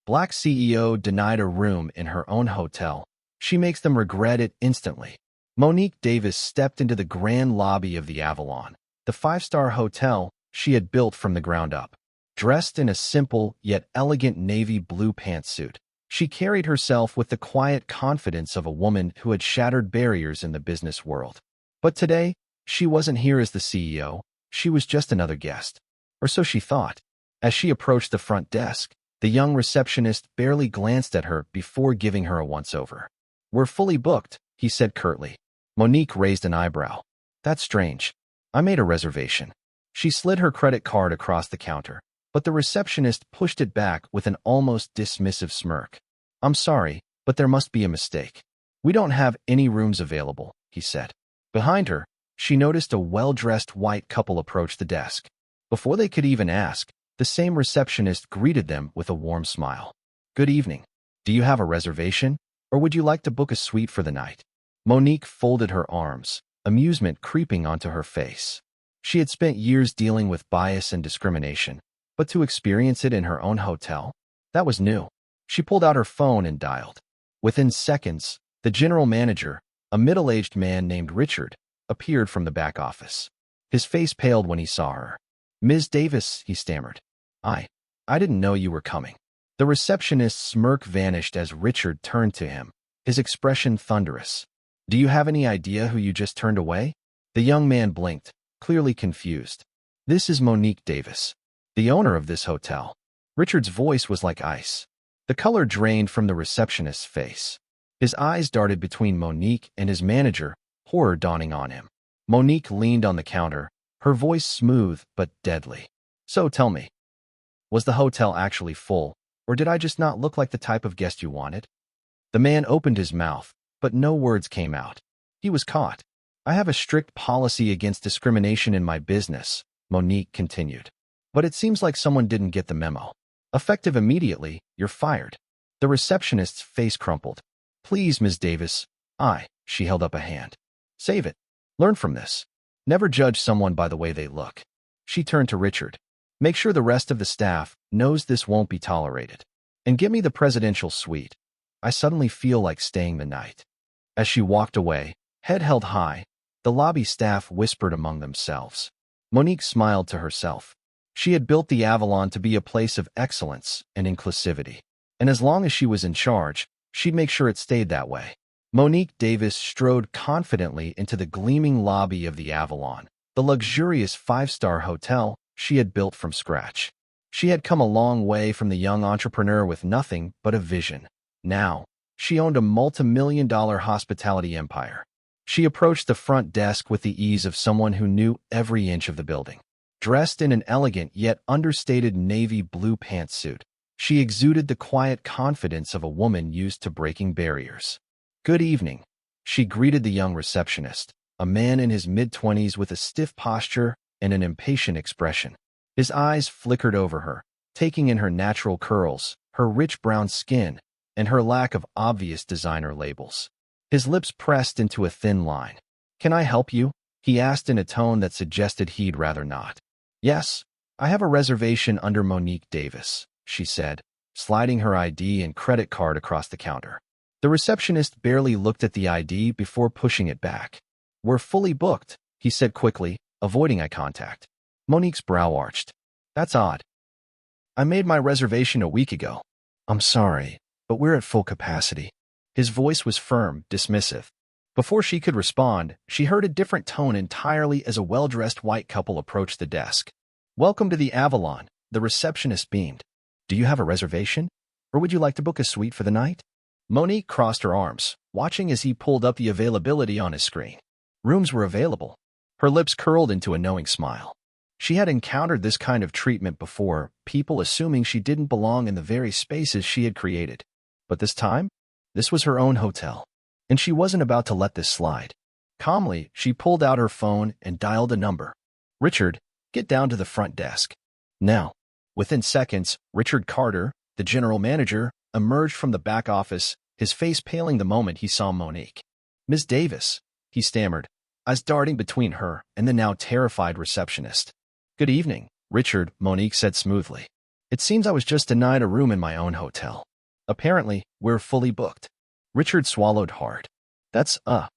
Black CEO denied a room in her own hotel. She makes them regret it instantly. Monique Davis stepped into the grand lobby of the Avalon, the five-star hotel she had built from the ground up. Dressed in a simple yet elegant navy blue pantsuit, she carried herself with the quiet confidence of a woman who had shattered barriers in the business world. But today, she wasn't here as the CEO. She was just another guest. Or so she thought. As she approached the front desk, the young receptionist barely glanced at her before giving her a once-over. "We're fully booked," he said curtly. Monique raised an eyebrow. "That's strange. I made a reservation." She slid her credit card across the counter, but the receptionist pushed it back with an almost dismissive smirk. "I'm sorry, but there must be a mistake. We don't have any rooms available," he said. Behind her, she noticed a well-dressed white couple approach the desk. Before they could even ask, the same receptionist greeted them with a warm smile. "Good evening. Do you have a reservation, or would you like to book a suite for the night?" Monique folded her arms, amusement creeping onto her face. She had spent years dealing with bias and discrimination, but to experience it in her own hotel, that was new. She pulled out her phone and dialed. Within seconds, the general manager, a middle-aged man named Richard, appeared from the back office. His face paled when he saw her. "Ms. Davis," he stammered. I didn't know you were coming." The receptionist's smirk vanished as Richard turned to him, his expression thunderous. "Do you have any idea who you just turned away?" The young man blinked, clearly confused. "This is Monique Davis, the owner of this hotel." Richard's voice was like ice. The color drained from the receptionist's face. His eyes darted between Monique and his manager, horror dawning on him. Monique leaned on the counter, her voice smooth but deadly. "So tell me, was the hotel actually full, or did I just not look like the type of guest you wanted?" The man opened his mouth, but no words came out. He was caught. "I have a strict policy against discrimination in my business," Monique continued. "But it seems like someone didn't get the memo. Effective immediately, you're fired." The receptionist's face crumpled. "Please, Ms. Davis." She held up a hand. "Save it. Learn from this. Never judge someone by the way they look." She turned to Richard. "Make sure the rest of the staff knows this won't be tolerated. And get me the presidential suite. I suddenly feel like staying the night." As she walked away, head held high, the lobby staff whispered among themselves. Monique smiled to herself. She had built the Avalon to be a place of excellence and inclusivity. And as long as she was in charge, she'd make sure it stayed that way. Monique Davis strode confidently into the gleaming lobby of the Avalon, the luxurious five-star hotel she had built from scratch. She had come a long way from the young entrepreneur with nothing but a vision. Now, she owned a multi-million-dollar hospitality empire. She approached the front desk with the ease of someone who knew every inch of the building. Dressed in an elegant yet understated navy blue pantsuit, she exuded the quiet confidence of a woman used to breaking barriers. "Good evening," she greeted the young receptionist, a man in his mid-20s with a stiff posture and an impatient expression. His eyes flickered over her, taking in her natural curls, her rich brown skin, and her lack of obvious designer labels. His lips pressed into a thin line. "Can I help you?" he asked in a tone that suggested he'd rather not. "Yes, I have a reservation under Monique Davis," she said, sliding her ID and credit card across the counter. The receptionist barely looked at the ID before pushing it back. "We're fully booked," he said quickly, avoiding eye contact. Monique's brow arched. "That's odd. I made my reservation a week ago." "I'm sorry, but we're at full capacity." His voice was firm, dismissive. Before she could respond, she heard a different tone entirely as a well-dressed white couple approached the desk. "Welcome to the Avalon," the receptionist beamed. "Do you have a reservation, or would you like to book a suite for the night?" Monique crossed her arms, watching as he pulled up the availability on his screen. Rooms were available. Her lips curled into a knowing smile. She had encountered this kind of treatment before, people assuming she didn't belong in the very spaces she had created. But this time, this was her own hotel, and she wasn't about to let this slide. Calmly, she pulled out her phone and dialed a number. "Richard, get down to the front desk." Now, within seconds, Richard Carter, the general manager, emerged from the back office, his face paling the moment he saw Monique. "Ms. Davis," he stammered, eyes darting between her and the now terrified receptionist. "Good evening, Richard," Monique said smoothly. It seems I was just denied a room in my own hotel. Apparently, we're fully booked. Richard swallowed hard. That's a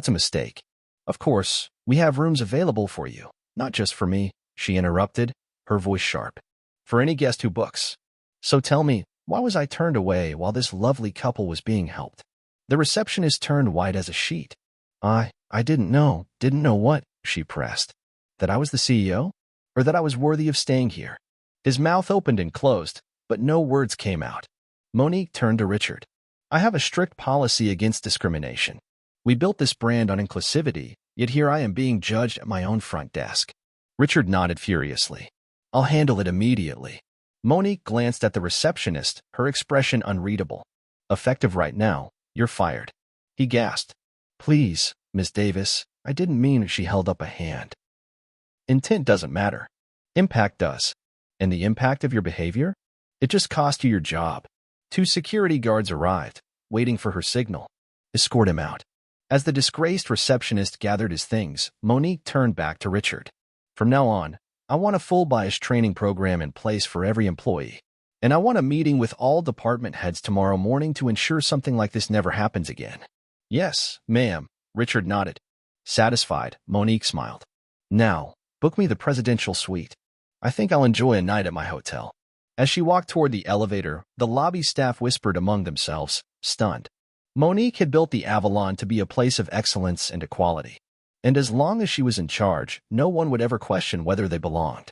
mistake. Of course, we have rooms available for you, not just for me, she interrupted, her voice sharp. For any guest who books. So tell me, why was I turned away while this lovely couple was being helped? The receptionist turned white as a sheet. I didn't know what, she pressed. That I was the CEO? Or that I was worthy of staying here? His mouth opened and closed, but no words came out. Monique turned to Richard. I have a strict policy against discrimination. We built this brand on inclusivity, yet here I am being judged at my own front desk. Richard nodded furiously. I'll handle it immediately. Monique glanced at the receptionist, her expression unreadable. Effective right now, you're fired. He gasped. Please, Miss Davis, I didn't mean. She held up a hand. Intent doesn't matter. Impact does. And the impact of your behavior? It just cost you your job. 2 security guards arrived, waiting for her signal. Escort him out. As the disgraced receptionist gathered his things, Monique turned back to Richard. From now on, I want a full bias training program in place for every employee. And I want a meeting with all department heads tomorrow morning to ensure something like this never happens again. Yes, ma'am, Richard nodded. Satisfied, Monique smiled. Now, book me the presidential suite. I think I'll enjoy a night at my hotel. As she walked toward the elevator, the lobby staff whispered among themselves, stunned. Monique had built the Avalon to be a place of excellence and equality. And as long as she was in charge, no one would ever question whether they belonged.